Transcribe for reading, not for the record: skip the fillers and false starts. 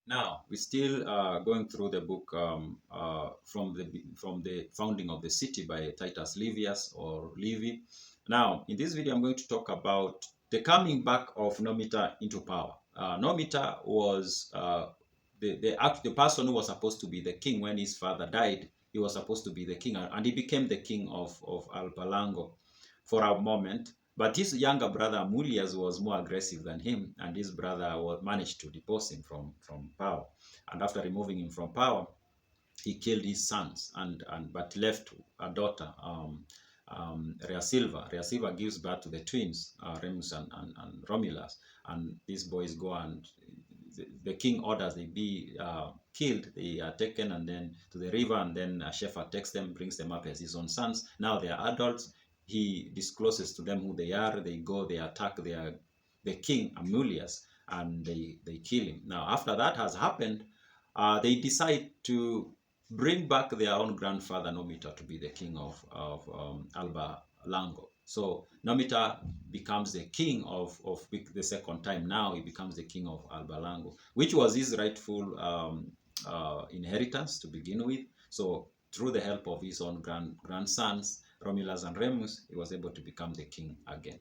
Now we're still going through the book from the founding of the city by Titus Livius or Livy. Now in this video I'm going to talk about the coming back of Numitor into power. Numitor was the person who was supposed to be the king when his father died. He was supposed to be the king, and he became the king of Alba Longa for a moment. But his younger brother Amulius was more aggressive than him, and his brother managed to depose him from power. And after removing him from power, he killed his sons and but left a daughter, Rea Silva. Rea Silva gives birth to the twins, Remus and Romulus, and these boys go and the king orders they be killed. They are taken and then to the river, and then a shepherd takes them, brings them up as his own sons. Now they are adults. He discloses to them who they are. They go, they attack the king Amulius, and they kill him. Now after that has happened, they decide to bring back their own grandfather Numitor to be the king of Alba Longa. So Numitor becomes the king of the second time. Now he becomes the king of Alba Longa, which was his rightful inheritance to begin with. So through the help of his own grandsons, Romulus and Remus, he was able to become the king again.